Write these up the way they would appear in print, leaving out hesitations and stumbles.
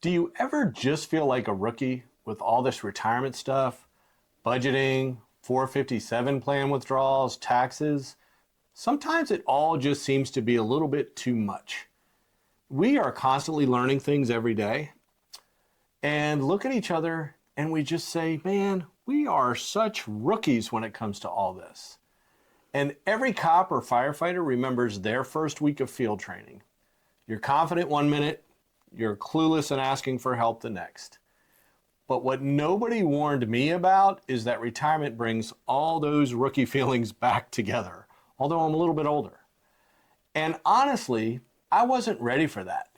Do you ever just feel like a rookie with all this retirement stuff, budgeting, 457 plan withdrawals, taxes? Sometimes it all just seems to be a little bit too much. We are constantly learning things every day and look at each other and we just say, man, we are such rookies when it comes to all this. And every cop or firefighter remembers their first week of field training. You're confident one minute, you're clueless and asking for help the next. But what nobody warned me about is that retirement brings all those rookie feelings back together, although I'm a little bit older. And honestly, I wasn't ready for that.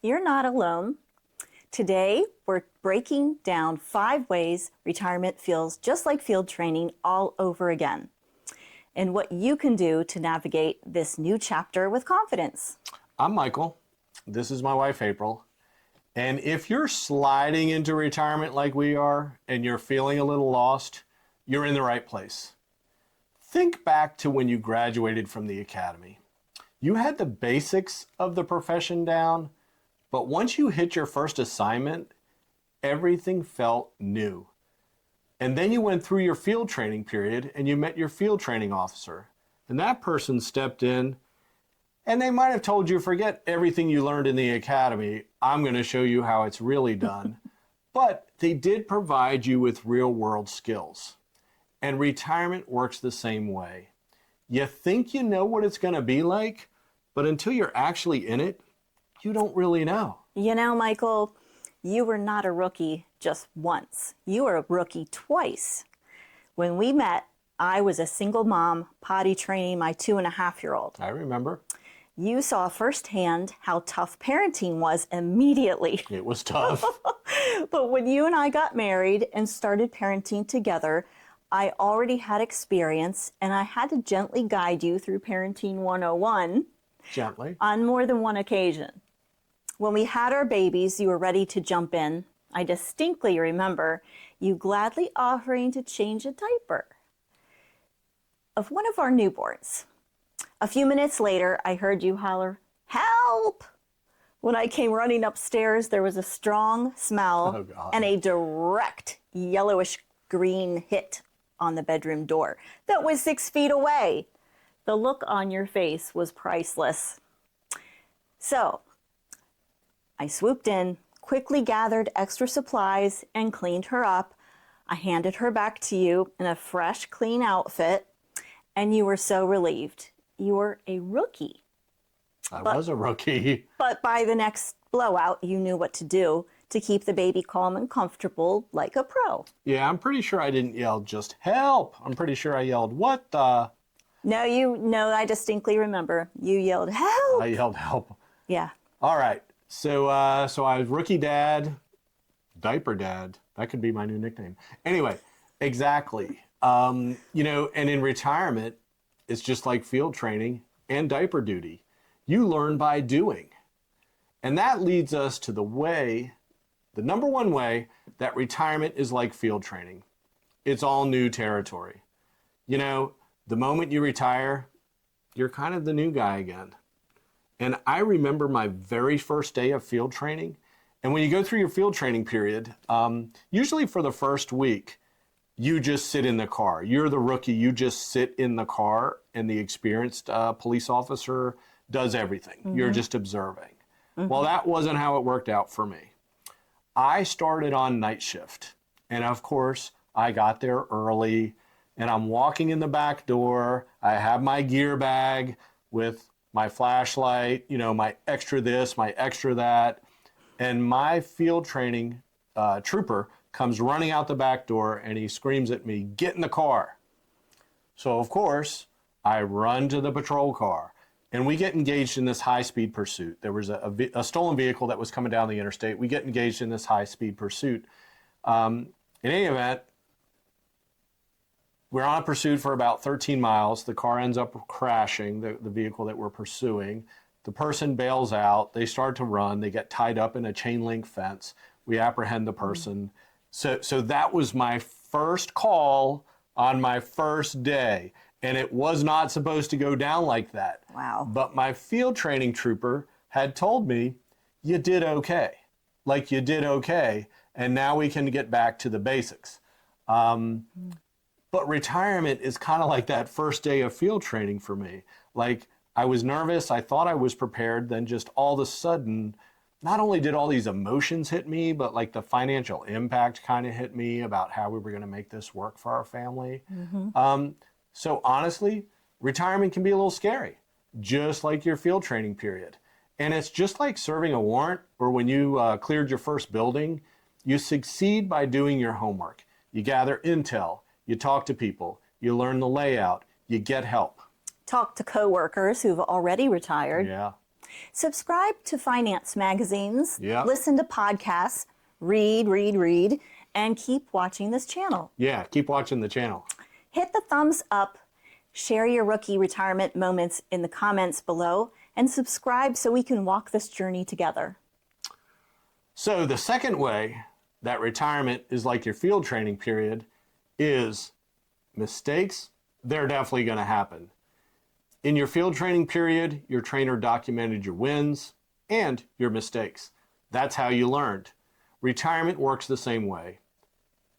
You're not alone. Today, we're breaking down 5 ways retirement feels just like field training all over again, and what you can do to navigate this new chapter with confidence. I'm Michael. This is my wife, April. And if you're sliding into retirement like we are and you're feeling a little lost, you're in the right place. Think back to when you graduated from the academy. You had the basics of the profession down, but once you hit your first assignment, everything felt new. And then you went through your field training period and you met your field training officer. And that person stepped in and they might have told you, forget everything you learned in the academy. I'm going to show you how it's really done. But they did provide you with real world skills. And retirement works the same way. You think you know what it's going to be like, but until you're actually in it, you don't really know. You know, Michael, you were not a rookie just once. You were a rookie twice. When we met, I was a single mom potty training my 2.5-year-old. I remember. You saw firsthand how tough parenting was immediately. It was tough. But when you and I got married and started parenting together, I already had experience and I had to gently guide you through Parenting 101 Gently. on more than one occasion. When we had our babies, you were ready to jump in. I distinctly remember you gladly offering to change a diaper of one of our newborns. A few minutes later, I heard you holler, "Help!" When I came running upstairs, there was a strong smell and a direct yellowish green hit on the bedroom door that was 6 feet away. The look on your face was priceless. So, I swooped in, quickly gathered extra supplies, and cleaned her up. I handed her back to you in a fresh, clean outfit, and you were so relieved. You were a rookie. I was a rookie. But by the next blowout, you knew what to do to keep the baby calm and comfortable like a pro. Yeah, I'm pretty sure I didn't yell just help. I'm pretty sure I yelled, what the? No, I distinctly remember. You yelled, "Help!" I yelled help. Yeah. All right. So I was rookie dad, diaper dad. That could be my new nickname. Anyway, exactly. And in retirement, it's just like field training and diaper duty. You learn by doing. And that leads us to the number one way that retirement is like field training. It's all new territory. The moment you retire, you're kind of the new guy again. And I remember my very first day of field training. And when you go through your field training period, usually for the first week, you just sit in the car. You're the rookie. You just sit in the car and the experienced police officer does everything. Mm-hmm. You're just observing. Mm-hmm. Well, that wasn't how it worked out for me. I started on night shift. And of course, I got there early and I'm walking in the back door. I have my gear bag with my flashlight, my extra this, my extra that. And my field training trooper comes running out the back door and he screams at me, "Get in the car." So of course, I run to the patrol car and we get engaged in this high-speed pursuit. There was a stolen vehicle that was coming down the interstate. We get engaged in this high-speed pursuit. In any event, we're on a pursuit for about 13 miles. The car ends up crashing, the vehicle that we're pursuing. The person bails out. They start to run. They get tied up in a chain link fence. We apprehend the person. So that was my first call on my first day. And it was not supposed to go down like that. Wow. But my field training trooper had told me, "You did okay." like you did okay, and now we can get back to the basics. But retirement is kind of like that first day of field training for me. Like, I was nervous, I thought I was prepared, then just all of a sudden, not only did all these emotions hit me, but like the financial impact kind of hit me about how we were going to make this work for our family. So honestly, retirement can be a little scary, just like your field training period. And it's just like serving a warrant, or when you cleared your first building. You succeed by doing your homework. You gather intel, you talk to people, you learn the layout, you get help. Talk to coworkers who've already retired. Yeah. Subscribe to finance magazines. Yeah. Listen to podcasts. Read, and keep watching this channel. Yeah, keep watching the channel. Hit the thumbs up, share your rookie retirement moments in the comments below, and subscribe so we can walk this journey together. So the second way that retirement is like your field training period is mistakes. They're definitely going to happen. In your field training period, your trainer documented your wins and your mistakes. That's how you learned. Retirement works the same way.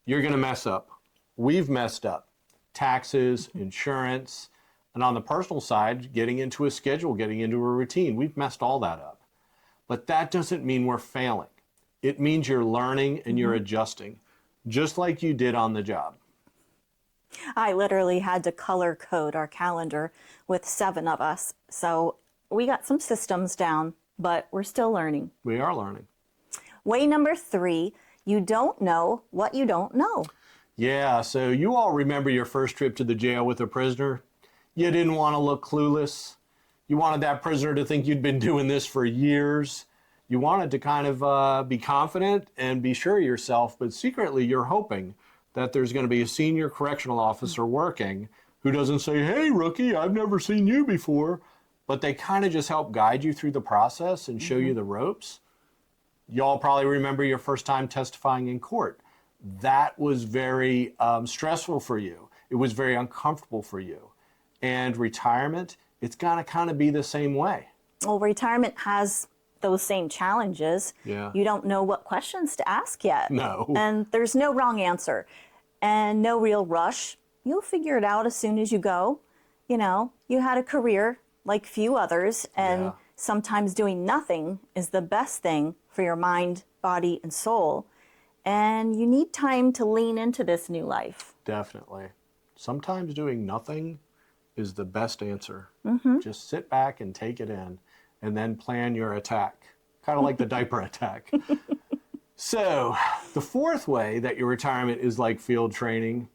You're going to mess up. We've messed up. Taxes, insurance, and on the personal side, getting into a schedule, getting into a routine. We've messed all that up. But that doesn't mean we're failing. It means you're learning and you're adjusting, just like you did on the job. I literally had to color code our calendar with 7 of us. So we got some systems down, but we're still learning. We are learning. Way number 3, you don't know what you don't know. Yeah, so you all remember your first trip to the jail with a prisoner? You didn't want to look clueless. You wanted that prisoner to think you'd been doing this for years. You wanted to kind of be confident and be sure of yourself, but secretly you're hoping that there's going to be a senior correctional officer working who doesn't say, hey, rookie, I've never seen you before, but they kind of just help guide you through the process and show you the ropes. Y'all probably remember your first time testifying in court. That was very stressful for you. It was very uncomfortable for you. And retirement, it's going to kind of be the same way. Well, retirement has those same challenges. Yeah. You don't know what questions to ask yet. No. And there's no wrong answer and no real rush. You'll figure it out as soon as you go. You know, you had a career like few others, and sometimes doing nothing is the best thing for your mind, body, and soul. And you need time to lean into this new life. Definitely. Sometimes doing nothing is the best answer. Just sit back and take it in, and then plan your attack. Kind of like the diaper attack. So the fourth way that your retirement is like field training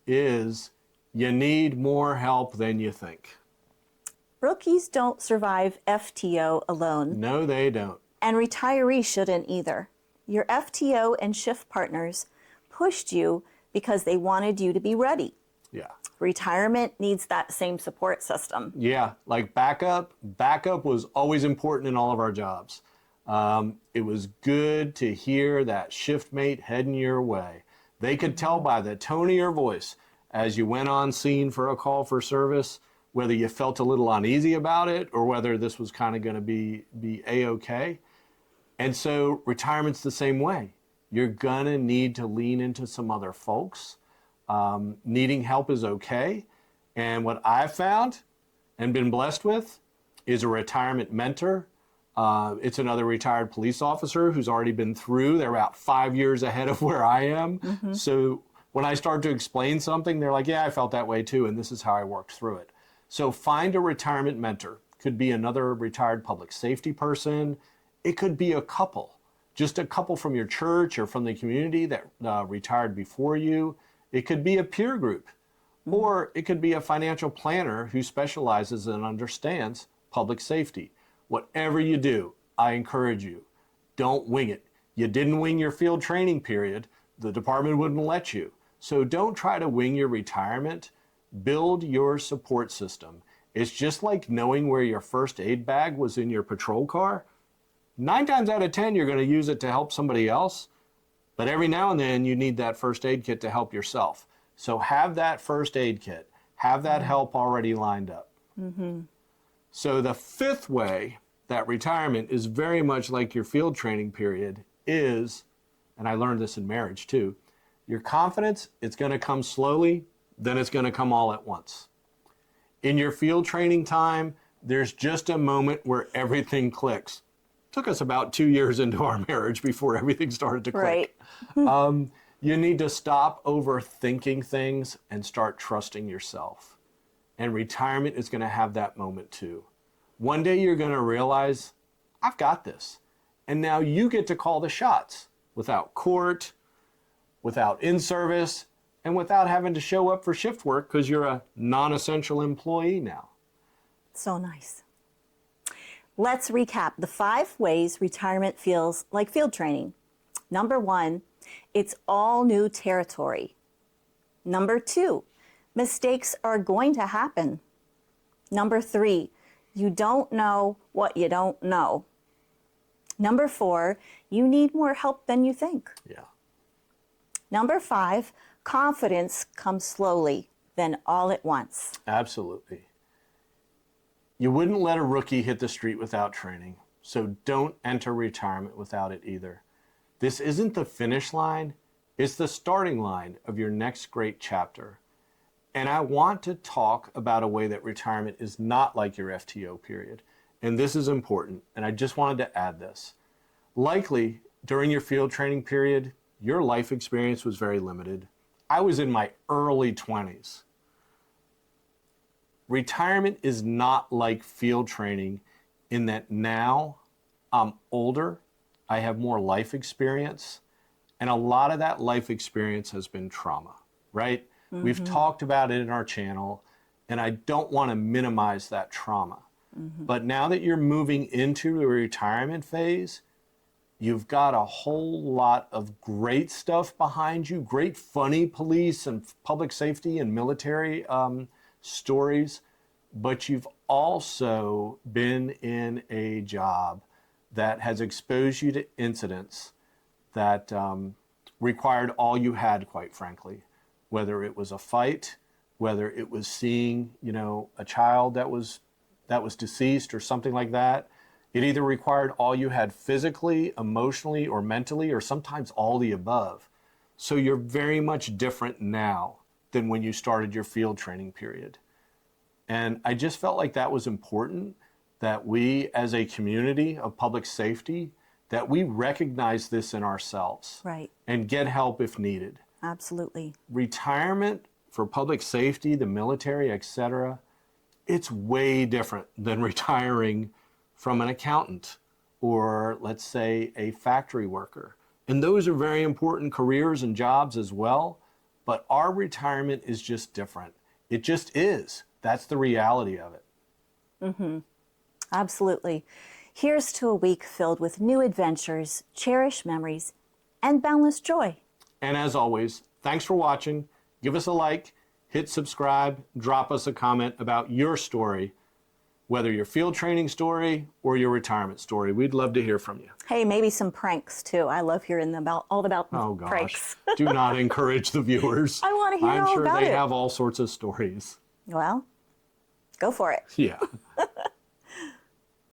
is you need more help than you think. Rookies don't survive FTO alone. No, they don't. And retirees shouldn't either. Your FTO and shift partners pushed you because they wanted you to be ready. Yeah. Retirement needs that same support system. Yeah, like backup. Backup was always important in all of our jobs. It was good to hear that shift mate heading your way. They could tell by the tone of your voice as you went on scene for a call for service, whether you felt a little uneasy about it or whether this was kind of going to be A-okay. And so retirement's the same way. You're going to need to lean into some other folks. Needing help is okay. And what I've found and been blessed with is a retirement mentor. It's another retired police officer who's already been through. They're about 5 years ahead of where I am. So when I start to explain something, they're like, yeah, I felt that way too, and this is how I worked through it. So find a retirement mentor. Could be another retired public safety person. It could be a couple, just a couple from your church or from the community that retired before you. It could be a peer group, or it could be a financial planner who specializes and understands public safety. Whatever you do, I encourage you, don't wing it. You didn't wing your field training period, the department wouldn't let you. So don't try to wing your retirement. Build your support system. It's just like knowing where your first aid bag was in your patrol car. 9 times out of 10, you're going to use it to help somebody else. But every now and then, you need that first aid kit to help yourself. So have that first aid kit. Have that help already lined up. So the fifth way that retirement is very much like your field training period is, and I learned this in marriage too, your confidence, it's going to come slowly, then it's going to come all at once. In your field training time, there's just a moment where everything clicks. Took us about 2 years into our marriage before everything started to click. Right. You need to stop overthinking things and start trusting yourself. And retirement is going to have that moment too. One day you're going to realize, I've got this. And now you get to call the shots without court, without in-service, and without having to show up for shift work because you're a non-essential employee now. So nice. Let's recap the 5 ways retirement feels like field training. Number 1, it's all new territory. Number 2, mistakes are going to happen. Number 3, you don't know what you don't know. Number 4, you need more help than you think. Yeah. Number 5, confidence comes slowly, then all at once. Absolutely. You wouldn't let a rookie hit the street without training, so don't enter retirement without it either. This isn't the finish line, it's the starting line of your next great chapter. And I want to talk about a way that retirement is not like your FTO period. And this is important, and I just wanted to add this. Likely, during your field training period, your life experience was very limited. I was in my early 20s. Retirement is not like field training in that now I'm older, I have more life experience, and a lot of that life experience has been trauma, right? Mm-hmm. We've talked about it in our channel, and I don't want to minimize that trauma. Mm-hmm. But now that you're moving into the retirement phase, you've got a whole lot of great stuff behind you, great funny police and public safety and military stories, but you've also been in a job that has exposed you to incidents that required all you had, quite frankly, whether it was a fight, whether it was seeing, a child that was deceased or something like that. It either required all you had physically, emotionally, or mentally, or sometimes all the above. So you're very much different now than when you started your field training period. And I just felt like that was important, that we as a community of public safety, that we recognize this in ourselves. Right. And get help if needed. Absolutely. Retirement for public safety, the military, etc., it's way different than retiring from an accountant or, let's say, a factory worker. And those are very important careers and jobs as well, but our retirement is just different. It just is. That's the reality of it. Mm-hmm. Absolutely. Here's to a week filled with new adventures, cherished memories, and boundless joy. And as always, thanks for watching. Give us a like, hit subscribe, drop us a comment about your story, whether your field training story or your retirement story. We'd love to hear from you. Hey, maybe some pranks too. I love hearing all about oh, gosh. pranks. Do not encourage the viewers. I want to hear I'm all sure about they it. have all sorts of stories. Well, go for it. Yeah.